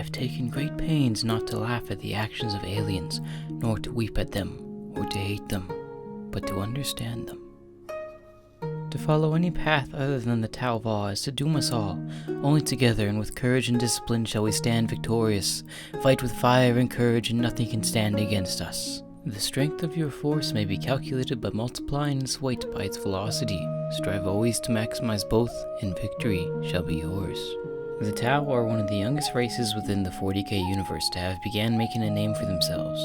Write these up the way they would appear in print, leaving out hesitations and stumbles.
have taken great pains not to laugh at the actions of aliens, nor to weep at them, or to hate them, but to understand them. To follow any path other than the Tao Va is to doom us all. Only together and with courage and discipline shall we stand victorious. Fight with fire and courage, and nothing can stand against us. The strength of your force may be calculated by multiplying its weight by its velocity. Strive always to maximize both, and victory shall be yours. The Tao are one of the youngest races within the 40k universe to have began making a name for themselves.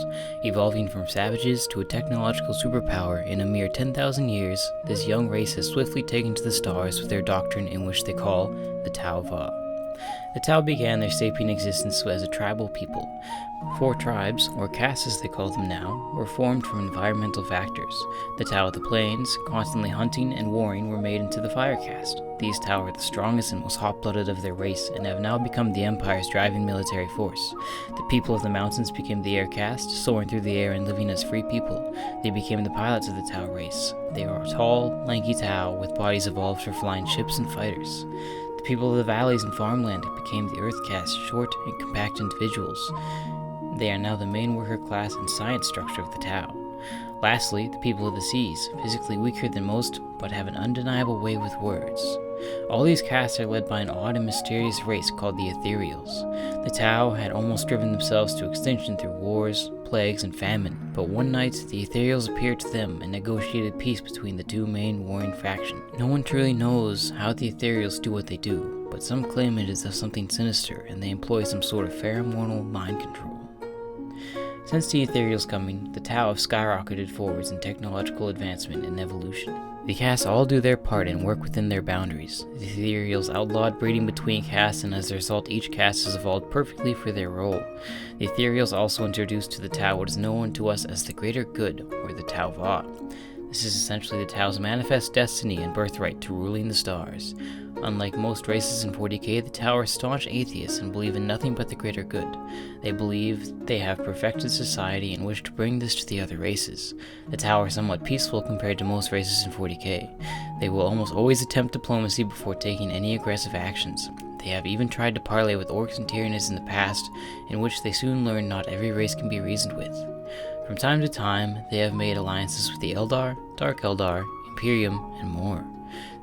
Evolving from savages to a technological superpower in a mere 10,000 years, this young race has swiftly taken to the stars with their doctrine in which they call the Tao Va. The Tao began their sapient existence as a tribal people. 4 tribes, or castes as they call them now, were formed from environmental factors. The Tao of the plains, constantly hunting and warring, were made into the fire caste. These Tao are the strongest and most hot-blooded of their race, and have now become the Empire's driving military force. The people of the mountains became the air caste, soaring through the air and living as free people. They became the pilots of the Tao race. They are tall, lanky Tao with bodies evolved for flying ships and fighters. The people of the valleys and farmland became the earth caste, short and compact individuals. They are now the main worker class and science structure of the Tao. Lastly, the people of the seas, physically weaker than most, but have an undeniable way with words. All these castes are led by an odd and mysterious race called the Ethereals. The Tao had almost driven themselves to extinction through wars, plagues, and famine, but one night the Ethereals appeared to them and negotiated peace between the 2 main warring factions. No one truly knows how the Ethereals do what they do, but some claim it is something sinister, and they employ some sort of pheromonal mind control. Since the Ethereals' coming, the Tao have skyrocketed forwards in technological advancement and evolution. The castes all do their part and work within their boundaries. The Ethereals outlawed breeding between castes, and as a result each caste has evolved perfectly for their role. The Ethereals also introduced to the Tao what is known to us as the Greater Good, or the Tao Va. This is essentially the Tao's manifest destiny and birthright to ruling the stars. Unlike most races in 40k, the Tao are staunch atheists and believe in nothing but the greater good. They believe they have perfected society and wish to bring this to the other races. The Tao are somewhat peaceful compared to most races in 40k. They will almost always attempt diplomacy before taking any aggressive actions. They have even tried to parley with orcs and Tyranids in the past, in which they soon learned not every race can be reasoned with. From time to time, they have made alliances with the Eldar, Dark Eldar, Imperium, and more.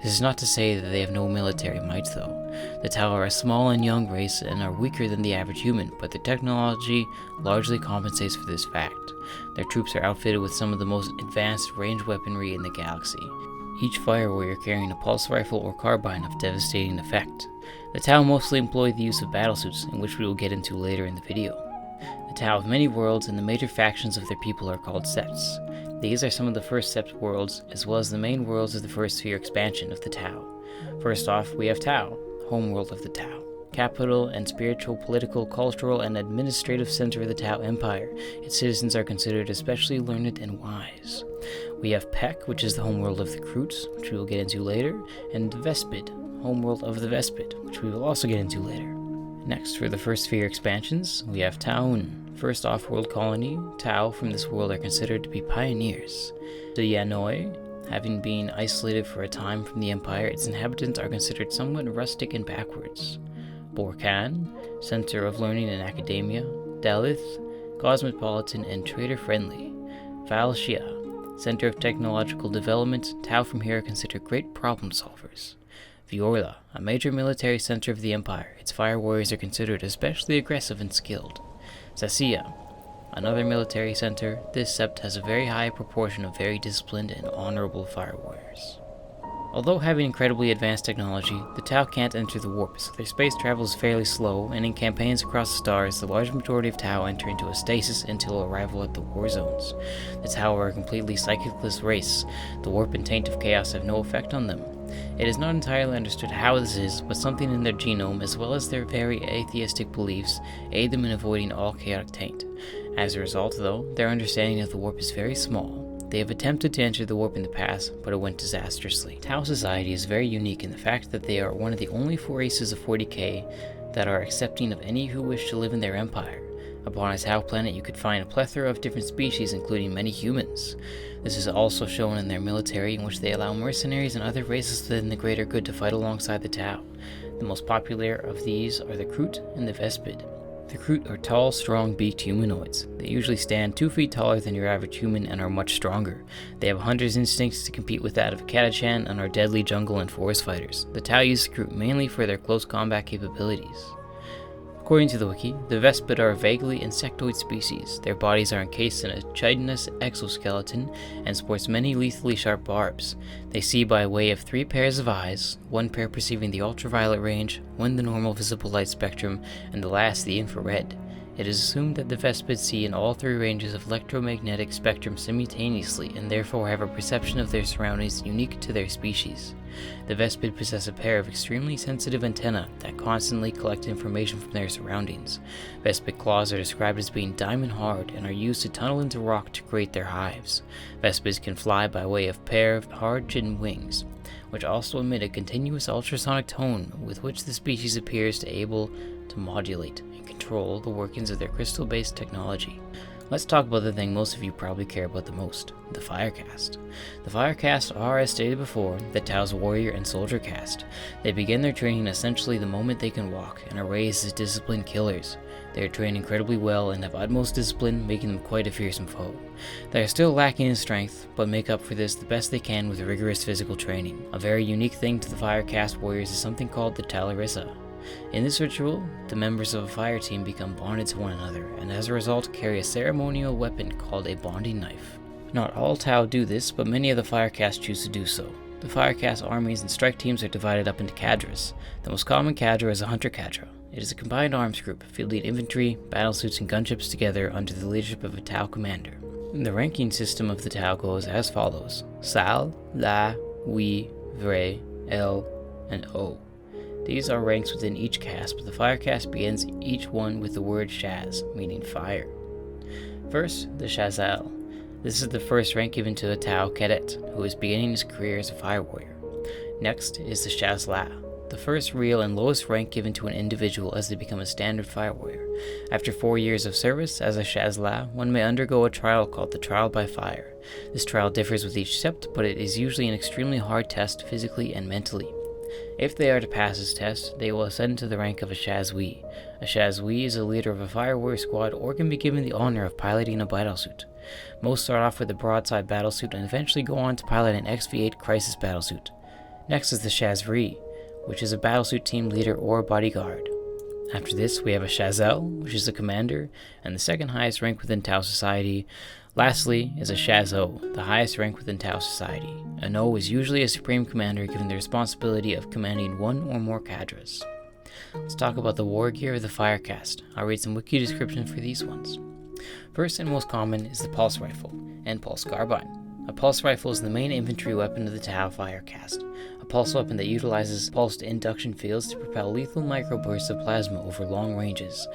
This is not to say that they have no military might though. The Tau are a small and young race and are weaker than the average human, but their technology largely compensates for this fact. Their troops are outfitted with some of the most advanced ranged weaponry in the galaxy, each fire warrior carrying a pulse rifle or carbine of devastating effect. The Tau mostly employ the use of battlesuits, in which we will get into later in the video. The Tau have many worlds, and the major factions of their people are called Septs. These are some of the first Sept worlds, as well as the main worlds of the first sphere expansion of the Tau. First off, we have Tau, homeworld of the Tau, capital and spiritual, political, cultural, and administrative center of the Tau Empire. Its citizens are considered especially learned and wise. We have Pek, which is the homeworld of the Kroots, which we will get into later, and Vespid, homeworld of the Vespid, which we will also get into later. Next, for the first sphere expansions, we have Taun, first off-world colony. Tau from this world are considered to be pioneers. The Yanoi, having been isolated for a time from the Empire, its inhabitants are considered somewhat rustic and backwards. Borkan, center of learning and academia. Dalith, cosmopolitan and trader-friendly. Valshia, center of technological development. Tau from here are considered great problem solvers. Viorla, a major military center of the Empire. Its fire warriors are considered especially aggressive and skilled. Sasia, another military center. This sept has a very high proportion of very disciplined and honorable fire warriors. Although having incredibly advanced technology, the Tau can't enter the warp, so their space travel is fairly slow, and in campaigns across the stars, the large majority of Tau enter into a stasis until arrival at the war zones. The Tau are a completely psychicless race. The warp and taint of chaos have no effect on them. It is not entirely understood how this is, but something in their genome, as well as their very atheistic beliefs, aid them in avoiding all chaotic taint. As a result, though, their understanding of the warp is very small. They have attempted to enter the warp in the past, but it went disastrously. Tau society is very unique in the fact that they are one of the only 4 races of 40k that are accepting of any who wish to live in their empire. Upon a Tau planet, you could find a plethora of different species, including many humans. This is also shown in their military, in which they allow mercenaries and other races within the greater good to fight alongside the Tau. The most popular of these are the Kroot and the Vespid. The Kroot are tall, strong, beaked humanoids. They usually stand 2 feet taller than your average human and are much stronger. They have hunter's instincts to compete with that of a Catachan and are deadly jungle and forest fighters. The Tau use the Kroot mainly for their close combat capabilities. According to the wiki, the Vespid are a vaguely insectoid species. Their bodies are encased in a chitinous exoskeleton and sports many lethally sharp barbs. They see by way of 3 pairs of eyes, 1 pair perceiving the ultraviolet range, 1 the normal visible light spectrum, and the last the infrared. It is assumed that the Vespid see in all 3 ranges of electromagnetic spectrum simultaneously and therefore have a perception of their surroundings unique to their species. The Vespid possess a pair of extremely sensitive antennae that constantly collect information from their surroundings. Vespid claws are described as being diamond hard and are used to tunnel into rock to create their hives. Vespids can fly by way of pair of hard-chitined wings, which also emit a continuous ultrasonic tone with which the species appears to able to modulate and control the workings of their crystal-based technology. Let's talk about the thing most of you probably care about the most, the Fire Caste. The Fire Caste are, as stated before, the Tau's warrior and soldier caste. They begin their training essentially the moment they can walk, and are raised as disciplined killers. They are trained incredibly well and have utmost discipline, making them quite a fearsome foe. They are still lacking in strength, but make up for this the best they can with rigorous physical training. A very unique thing to the Fire Caste warriors is something called the Talarissa. In this ritual, the members of a fire team become bonded to one another, and as a result carry a ceremonial weapon called a bonding knife. Not all Tau do this, but many of the Fire Caste choose to do so. The Fire Caste armies and strike teams are divided up into cadres. The most common cadre is a hunter cadre. It is a combined arms group, fielding infantry, battlesuits, and gunships together under the leadership of a Tau commander. The ranking system of the Tau goes as follows: Sal, La, Wi, Vre, El, and O. These are ranks within each caste, but the Fire Caste begins each one with the word Shaz, meaning fire. First, the Shazal. This is the first rank given to a Tau cadet, who is beginning his career as a fire warrior. Next is the Shazla, the first real and lowest rank given to an individual as they become a standard fire warrior. After 4 years of service as a Shazla, one may undergo a trial called the Trial by Fire. This trial differs with each Sept, but it is usually an extremely hard test physically and mentally. If they are to pass this test, they will ascend to the rank of a Shazwi. A Shazwi is a leader of a fire warrior squad or can be given the honor of piloting a battlesuit. Most start off with a broadside battlesuit and eventually go on to pilot an XV8 crisis battlesuit. Next is the Shazvri, which is a battlesuit team leader or bodyguard. After this, we have a Shazel, which is the commander and the second highest rank within Tau society. Lastly is a Shazo, the highest rank within Tau society. An O is usually a supreme commander given the responsibility of commanding one or more cadres. Let's talk about the war gear of the Fire Caste. I'll read some wiki descriptions for these ones. First and most common is the pulse rifle and pulse carbine. A pulse rifle is the main infantry weapon of the Tau Fire Caste, a pulse weapon that utilizes pulsed induction fields to propel lethal microbursts of plasma over long ranges.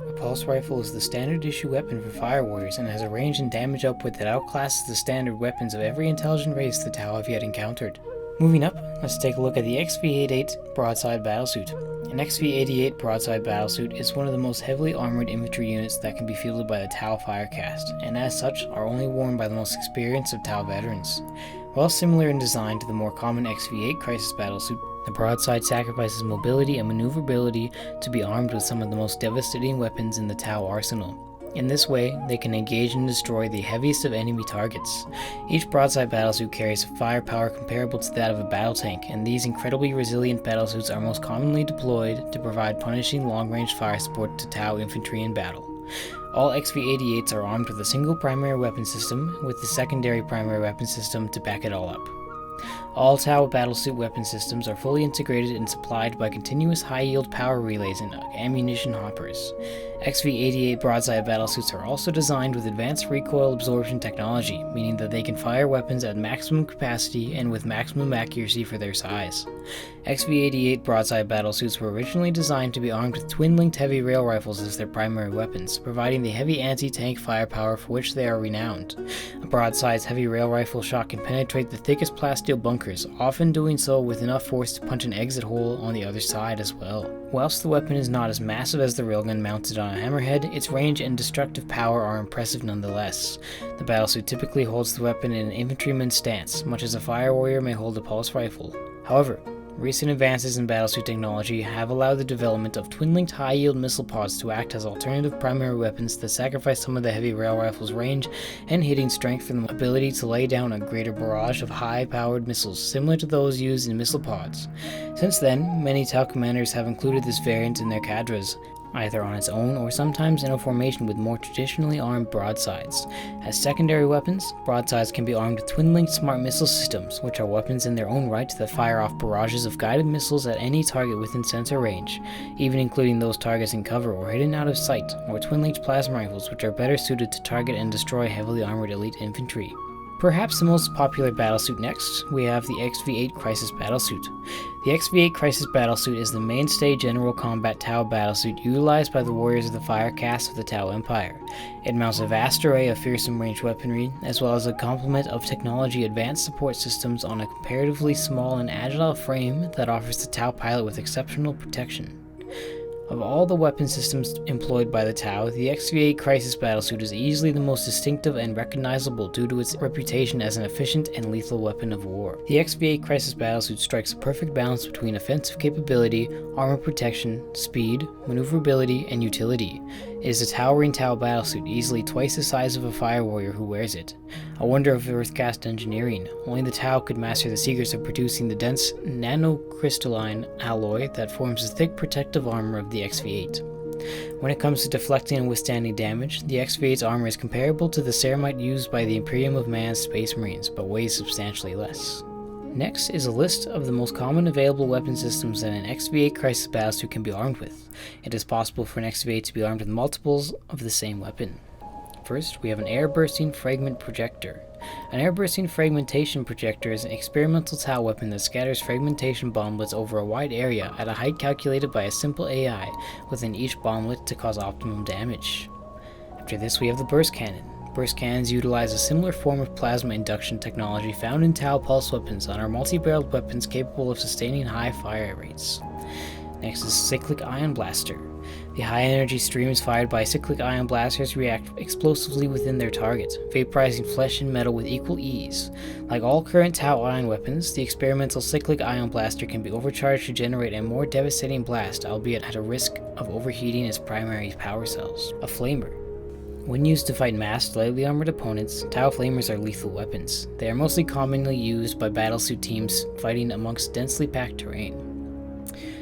A pulse rifle is the standard issue weapon for fire warriors and has a range and damage output that outclasses the standard weapons of every intelligent race the Tau have yet encountered. Moving up, let's take a look at the XV-88 broadside battlesuit. An XV-88 broadside battlesuit is one of the most heavily armored infantry units that can be fielded by the Tau Fire Caste, and as such are only worn by the most experienced of Tau veterans. While similar in design to the more common XV-8 crisis battlesuit, the broadside sacrifices mobility and maneuverability to be armed with some of the most devastating weapons in the Tau arsenal. In this way, they can engage and destroy the heaviest of enemy targets. Each broadside battlesuit carries firepower comparable to that of a battle tank, and these incredibly resilient battlesuits are most commonly deployed to provide punishing long-range fire support to Tau infantry in battle. All XV-88s are armed with a single primary weapon system, with the secondary primary weapon system to back it all up. All Tau battlesuit weapon systems are fully integrated and supplied by continuous high-yield power relays and ammunition hoppers. XV-88 broadside battlesuits are also designed with advanced recoil absorption technology, meaning that they can fire weapons at maximum capacity and with maximum accuracy for their size. XV-88 broadside battlesuits were originally designed to be armed with twin-linked heavy rail rifles as their primary weapons, providing the heavy anti-tank firepower for which they are renowned. A broadside's heavy rail rifle shot can penetrate the thickest plasteel bunkers, often doing so with enough force to punch an exit hole on the other side as well. Whilst the weapon is not as massive as the railgun mounted on a hammerhead, its range and destructive power are impressive nonetheless. The battlesuit typically holds the weapon in an infantryman's stance, much as a fire warrior may hold a pulse rifle. However, Recent advances in battlesuit technology have allowed the development of twin-linked high-yield missile pods to act as alternative primary weapons that sacrifice some of the heavy rail rifle's range and hitting strength for the ability to lay down a greater barrage of high-powered missiles similar to those used in missile pods. Since then, many Tau commanders have included this variant in their cadres, either on its own or sometimes in a formation with more traditionally armed broadsides. As secondary weapons, broadsides can be armed with twin-linked smart missile systems, which are weapons in their own right that fire off barrages of guided missiles at any target within sensor range, even including those targets in cover or hidden out of sight, or twin-linked plasma rifles, which are better suited to target and destroy heavily armored elite infantry. Perhaps the most popular battlesuit next, we have the XV-8 Crisis Battlesuit. The XV-8 Crisis Battlesuit is the mainstay general combat Tau battlesuit utilized by the warriors of the Fire Caste of the Tau Empire. It mounts a vast array of fearsome ranged weaponry, as well as a complement of technology advanced support systems on a comparatively small and agile frame that offers the Tau pilot with exceptional protection. Of all the weapon systems employed by the Tau, the XV-8 Crisis Battlesuit is easily the most distinctive and recognizable due to its reputation as an efficient and lethal weapon of war. The XV-8 Crisis Battlesuit strikes a perfect balance between offensive capability, armor protection, speed, maneuverability, and utility. It is a towering Tau battlesuit, easily twice the size of a fire warrior who wears it. A wonder of Earth Caste engineering. Only the Tau could master the secrets of producing the dense nanocrystalline alloy that forms the thick protective armor of the XV-8. When it comes to deflecting and withstanding damage, the XV-8's armor is comparable to the ceramite used by the Imperium of Man's Space Marines, but weighs substantially less. Next is a list of the most common available weapon systems that an XV-8 Crisis Battlesuit can be armed with. It is possible for an XV-8 to be armed with multiples of the same weapon. First, we have an air-bursting fragment projector. An air-bursting fragmentation projector is an experimental Tau weapon that scatters fragmentation bomblets over a wide area at a height calculated by a simple AI within each bomblet to cause optimum damage. After this, we have the burst cannon. Burst cannons utilize a similar form of plasma induction technology found in Tau pulse weapons and are multi-barreled weapons capable of sustaining high fire rates. Next is cyclic ion blaster. The high-energy streams fired by cyclic ion blasters react explosively within their target, vaporizing flesh and metal with equal ease. Like all current Tau ion weapons, the experimental cyclic ion blaster can be overcharged to generate a more devastating blast, albeit at a risk of overheating its primary power cells. A flamer. When used to fight masked, lightly armored opponents, Tau flamers are lethal weapons. They are mostly commonly used by battlesuit teams fighting amongst densely packed terrain.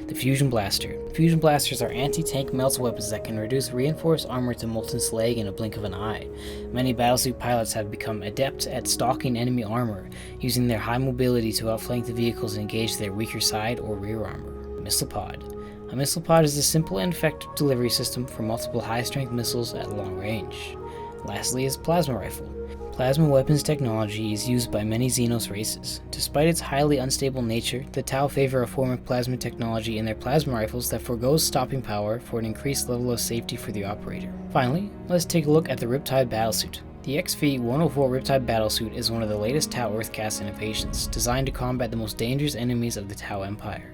The Fusion Blaster. Fusion Blasters are anti-tank melt weapons that can reduce reinforced armor to molten slag in a blink of an eye. Many battlesuit pilots have become adept at stalking enemy armor, using their high mobility to outflank the vehicles and engage their weaker side or rear armor. Missile Pod. A missile pod is a simple and effective delivery system for multiple high-strength missiles at long range. Lastly is Plasma Rifle. Plasma weapons technology is used by many Xenos races. Despite its highly unstable nature, the Tau favor a form of plasma technology in their plasma rifles that forgoes stopping power for an increased level of safety for the operator. Finally, let's take a look at the Riptide battlesuit. The XV-104 Riptide battlesuit is one of the latest Tau Earth Caste innovations, designed to combat the most dangerous enemies of the Tau Empire.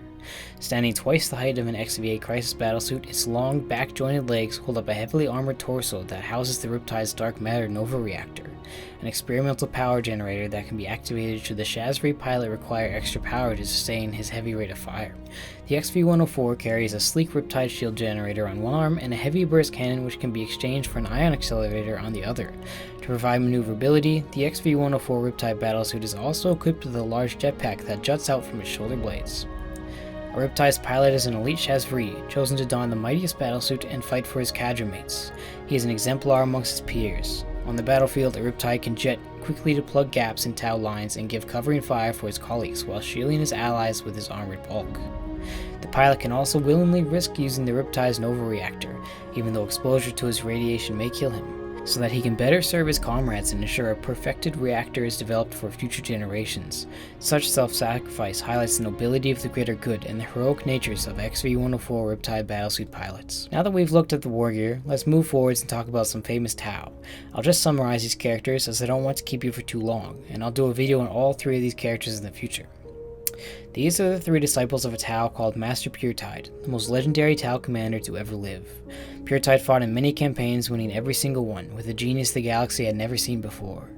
Standing twice the height of an XV-8 Crisis battlesuit, its long, back-jointed legs hold up a heavily armored torso that houses the Riptide's dark matter Nova reactor, an experimental power generator that can be activated should the Shazri pilot require extra power to sustain his heavy rate of fire. The XV-104 carries a sleek Riptide shield generator on one arm and a heavy burst cannon which can be exchanged for an ion accelerator on the other. To provide maneuverability, the XV-104 Riptide battlesuit is also equipped with a large jetpack that juts out from its shoulder blades. A Riptide's pilot is an elite Shazri, chosen to don the mightiest battlesuit and fight for his cadre mates. He is an exemplar amongst his peers. On the battlefield, a Riptide can jet quickly to plug gaps in Tau lines and give covering fire for his colleagues while shielding his allies with his armored bulk. The pilot can also willingly risk using the Riptide's Nova reactor, even though exposure to his radiation may kill him, so that he can better serve his comrades and ensure a perfected reactor is developed for future generations. Such self-sacrifice highlights the nobility of the greater good and the heroic natures of XV-104 Riptide battlesuit pilots. Now that we've looked at the war gear, let's move forwards and talk about some famous Tau. I'll just summarize these characters as I don't want to keep you for too long, and I'll do a video on all three of these characters in the future. These are the three disciples of a Tau called Master Puretide, the most legendary Tau commander to ever live. Puretide fought in many campaigns, winning every single one, with a genius the galaxy had never seen before.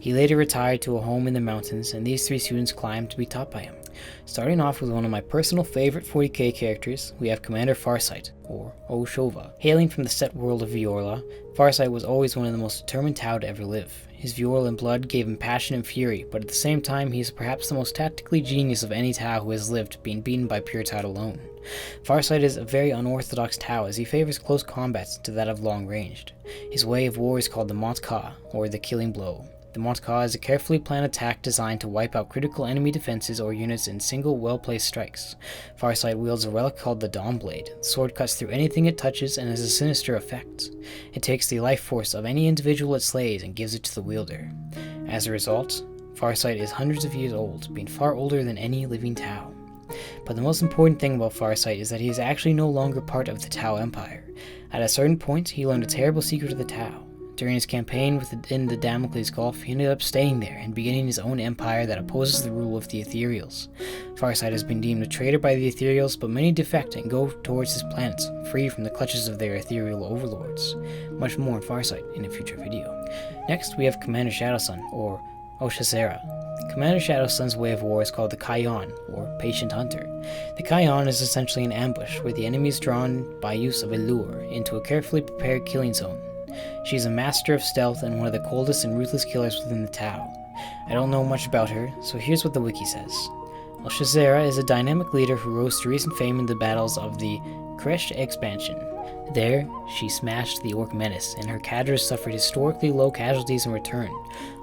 He later retired to a home in the mountains, and these three students climbed to be taught by him. Starting off with one of my personal favorite 40k characters, we have Commander Farsight, or Oshova. Hailing from the Sept world of Viorla, Farsight was always one of the most determined Tau to ever live. His Violan blood gave him passion and fury, but at the same time he is perhaps the most tactically genius of any Tau who has lived, being beaten by pure Tau alone. Farsight is a very unorthodox Tau as he favors close combats to that of long-ranged. His way of war is called the Mont Ka, or the Killing Blow. The Mont Ka is a carefully planned attack designed to wipe out critical enemy defenses or units in single, well-placed strikes. Farsight wields a relic called the Dawn Blade. The sword cuts through anything it touches and has a sinister effect. It takes the life force of any individual it slays and gives it to the wielder. As a result, Farsight is hundreds of years old, being far older than any living Tau. But the most important thing about Farsight is that he is actually no longer part of the Tau Empire. At a certain point, he learned a terrible secret of the Tau. During his campaign within the Damocles Gulf, he ended up staying there and beginning his own empire that opposes the rule of the Ethereals. Farsight has been deemed a traitor by the Ethereals, but many defect and go towards his planet, free from the clutches of their ethereal overlords. Much more on Farsight in a future video. Next, we have Commander Shadowsun, or Oshazera. Commander Shadowsun's way of war is called the Kayan, or Patient Hunter. The Kayan is essentially an ambush, where the enemy is drawn by use of a lure into a carefully prepared killing zone. She is a master of stealth and one of the coldest and ruthless killers within the Tau. I don't know much about her, so here's what the wiki says. Oshazera is a dynamic leader who rose to recent fame in the battles of the Kresh expansion. There, she smashed the Orc Menace, and her cadres suffered historically low casualties in return.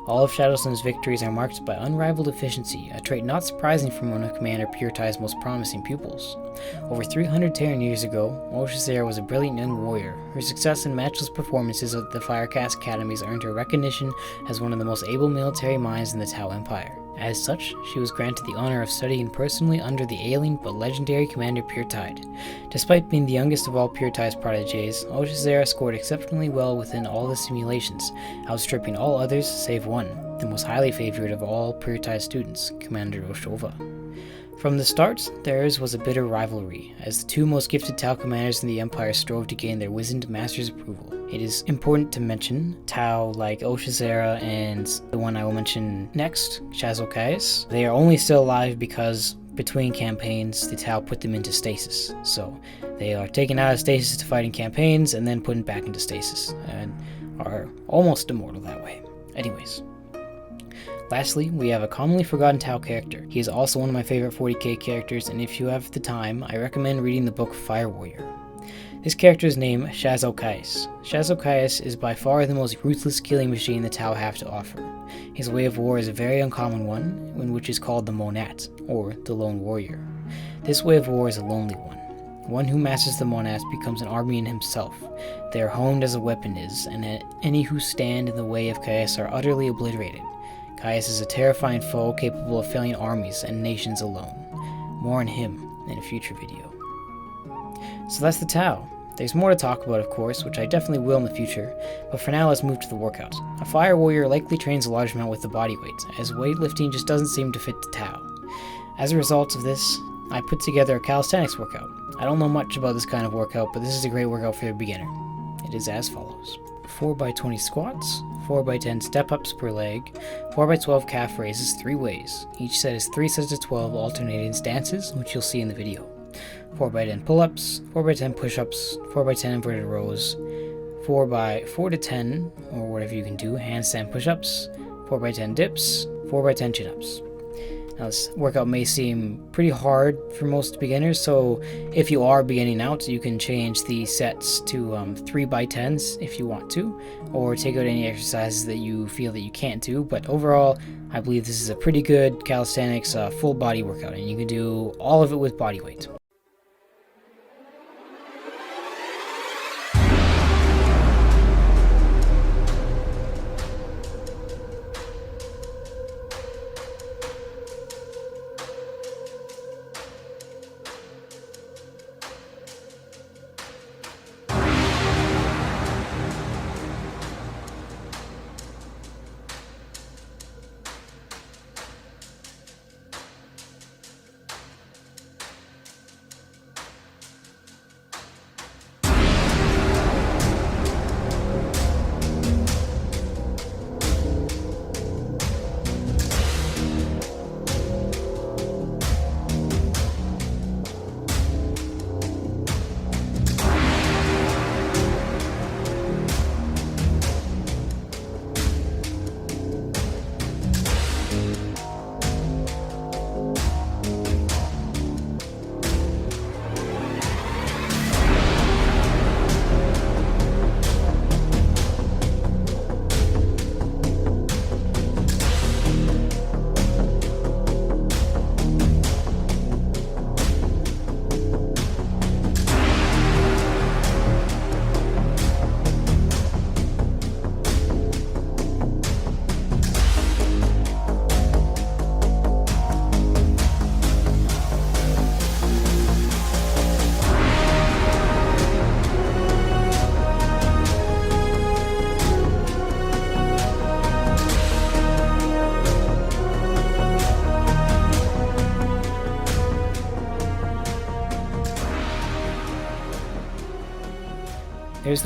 All of Shadowsun's victories are marked by unrivaled efficiency, a trait not surprising from one of Commander Purtai's most promising pupils. Over 300 Terran years ago, Oshazera was a brilliant young warrior. Her success and matchless performances at the Firecast Academies earned her recognition as one of the most able military minds in the Tau Empire. As such, she was granted the honor of studying personally under the ailing but legendary Commander Purtide. Despite being the youngest of all Purtai's protégés, Oshazera scored exceptionally well within all the simulations, outstripping all others save one, the most highly favored of all Purtai's students, Commander Oshova. From the start, theirs was a bitter rivalry, as the two most gifted Tau commanders in the Empire strove to gain their wizened master's approval. It is important to mention Tau like Oshazera and the one I will mention next, Shazokais. They are only still alive because between campaigns, the Tau put them into stasis. So they are taken out of stasis to fight in campaigns and then put back into stasis, and are almost immortal that way. Anyways. Lastly, we have a commonly forgotten Tau character. He is also one of my favorite 40k characters, and if you have the time, I recommend reading the book Fire Warrior. This character is named Shazokais. Shazokais is by far the most ruthless killing machine the Tau have to offer. His way of war is a very uncommon one, which is called the Monat, or the Lone Warrior. This way of war is a lonely one who masters the Monats becomes an army in himself. They are honed as a weapon is, and any who stand in the way of Caius are utterly obliterated. Caius is a terrifying foe capable of felling armies and nations alone. More on him in a future video. So that's the Tau. There's more to talk about, of course, which I definitely will in the future, but for now let's move to the workout. A Fire Warrior likely trains a large amount with the body weight, as weightlifting just doesn't seem to fit the Tau. As a result of this, I put together a calisthenics workout. I don't know much about this kind of workout, but this is a great workout for a beginner. It is as follows. 4x20 squats, 4x10 step-ups per leg, 4x12 calf raises 3 ways. Each set is 3 sets of 12 alternating stances, which you'll see in the video. 4x10 pull-ups, 4x10 push-ups, 4x10 inverted rows, 4 to 10, or whatever you can do, handstand push-ups, 4x10 dips, 4x10 chin-ups. Now this workout may seem pretty hard for most beginners, so if you are beginning out, you can change the sets to 3x10s if you want to, or take out any exercises that you feel that you can't do, but overall, I believe this is a pretty good calisthenics full body workout, and you can do all of it with body weight.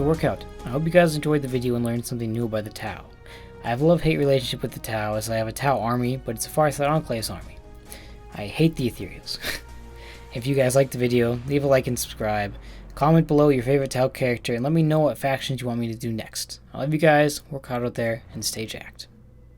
the workout. I hope you guys enjoyed the video and learned something new about the Tau. I have a love-hate relationship with the Tau, as I have a Tau army, but it's a Fireside Enclave's army. I hate the Ethereals. If you guys liked the video, leave a like and subscribe. Comment below your favorite Tau character and let me know what factions you want me to do next. I love you guys, work hard out there, and stay jacked.